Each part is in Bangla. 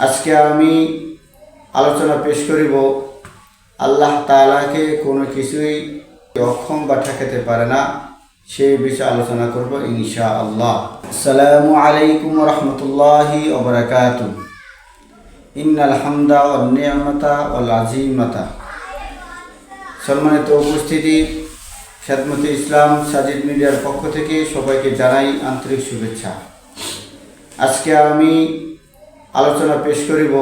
আজকে আমি আলোচনা পেশ করিব আল্লাহ তাআলাকে কোনো কিছুই অক্ষম বা ঠেকাতে পারে না, সেই বিষয়ে আলোচনা করব ইনশাআল্লাহ। আসসালামু আলাইকুম ওয়া রাহমাতুল্লাহি ওয়া বারাকাতুহু। ইন্নাল হামদা ওয়ান নি'মাতা ওয়াল আযীমাতা। সম্মানিত উপস্থিতি, খেদমতে ইসলাম সাজিদ মিডিয়ার পক্ষ থেকে সবাইকে জানাই আন্তরিক শুভেচ্ছা। আজকে আমি আলোচনা পেশ করিব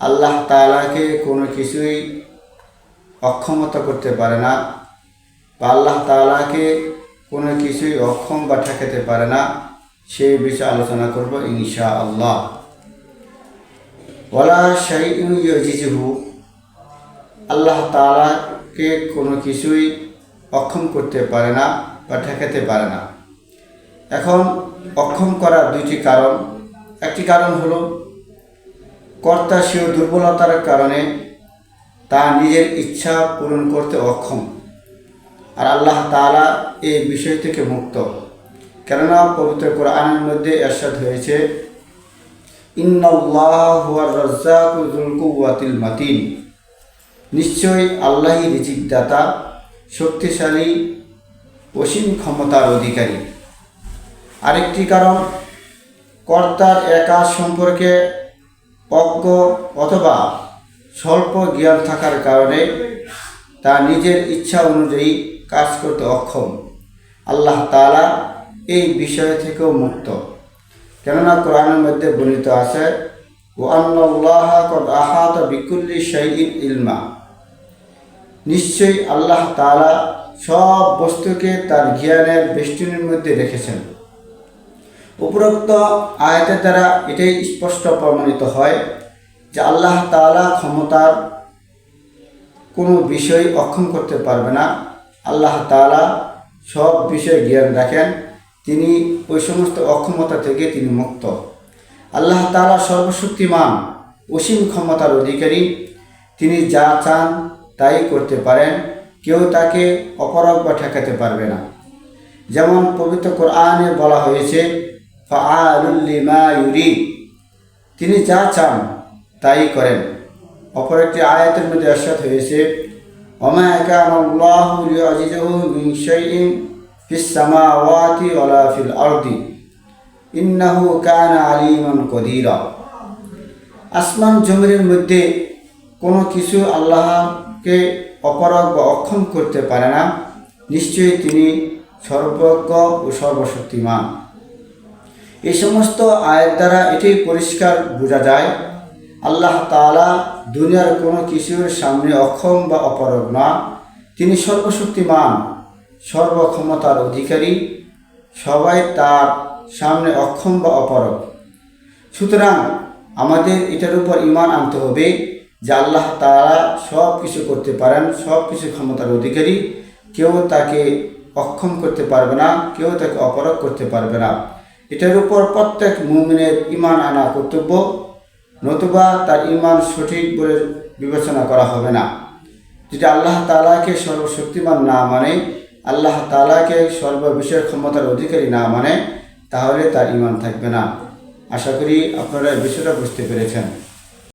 আল্লাহ তাআলাকে কোনো কিছুই অক্ষমতা করতে পারে না, বা আল্লাহ তাআলাকে কোনো কিছুই অক্ষম বা ঠেকাতে পারে না, সেই বিষয়ে আলোচনা করব ইনশাআল্লাহ। ওয়ালা শাইউন ইউজিজুহু, আল্লাহ তাআলাকে কোনো কিছুই অক্ষম করতে পারে না বা ঠেকাতে পারে না। এখন অক্ষম করার দুইটি কারণ। একটি কারণ হলো কর্তা স্বীয় দুর্বলতার কারণে তার নিজের ইচ্ছা পূরণ করতে অক্ষম, আর আল্লাহ তাআলা এই বিষয় থেকে মুক্ত। কেননা পবিত্র কোরআনের মধ্যে ইরশাদ হয়েছে, ইন্নাল্লাহা হুয়ার রাজ্জাকু যুল কুওয়াতিল মাতিন, নিশ্চয়ই আল্লাহই রিজিক দাতা, শক্তিশালী, অসীম ক্ষমতার অধিকারী। আরেকটি কারণ কর্তার একা সম্পর্কে অজ্ঞ অথবা স্বল্প জ্ঞান থাকার কারণে তার নিজের ইচ্ছা অনুযায়ী কাজ করতে অক্ষম। আল্লাহ তাআলা এই বিষয় থেকেও মুক্ত। কেননা কোরআনের মধ্যে বর্ণিত আছে, ওয়া আন্নাল্লাহা ক্বাদ আহাতা বিকুল্লি শাইইন ইলমা, নিশ্চয়ই আল্লাহ তাআলা সব বস্তুকে তার জ্ঞানের বেষ্টনীর মধ্যে রেখেছেন। উপরোক্ত আয়াতের দ্বারা এটাই স্পষ্ট প্রমাণিত হয় যে আল্লাহ তাআলা ক্ষমতার কোনো বিষয় অক্ষম করতে পারবে না। আল্লাহ তাআলা সব বিষয়ে জ্ঞান রাখেন, তিনি ওই সমস্ত অক্ষমতা থেকে তিনি মুক্ত। আল্লাহ তাআলা সর্বশক্তিমান, অসীম ক্ষমতার অধিকারী, তিনি যা চান তাই করতে পারেন, কেউ তাকে অপরাগ বা ঠেকাতে পারবে না। যেমন পবিত্র কোরআনে বলা হয়েছে, ফাআলুল লিমা ইউরিদ, তিনি যা চান তাই করেন। অপর একটি আয়াতের মধ্যে ইরশাদ হয়েছে, ওমা কানাল্লাহু লিউজিজুহু মিন শাইইন ফিস সামাওয়াতি ওয়ালা ফিল আরদি ইন্নাহু কানা আলিমান কদিরা। আসমান জমিনের মধ্যে কোনো কিছু আল্লাহকে অপরাগ বা অক্ষম করতে পারে না, নিশ্চয়ই তিনি সর্বজ্ঞ ও সর্বশক্তিমান। এই সমস্ত আয়াত দ্বারা এটি পরিষ্কার বোঝা যায় আল্লাহ তাআলা দুনিয়ার কোনো কিছুর সামনে অক্ষম বা অপারগ না, তিনি সর্বশক্তিমান, সর্বক্ষমতার অধিকারী, সবাই তার সামনে অক্ষম বা অপারগ। সুতরাং আমাদের এটার উপর ঈমান আনতে হবে যে আল্লাহ তাআলা সব কিছু করতে পারেন, সব কিছু ক্ষমতার অধিকারী, কেউ তাকে অক্ষম করতে পারবে না, কেউ তাকে অপারগ করতে পারবে না। এটার উপর প্রত্যেক মুমিনের ঈমান আনা কর্তব্য, নতুবা তার ঈমান সঠিক বলে বিবেচনা করা হবে না। যদি আল্লাহ তাআলাকে সর্বশক্তিমান না মানে, আল্লাহ তাআলাকে সর্ববিষয়ের ক্ষমতার অধিকারী না মানে, তাহলে তার ঈমান থাকবে না। আশা করি আপনারা এই বিষয়টা বুঝতে পেরেছেন।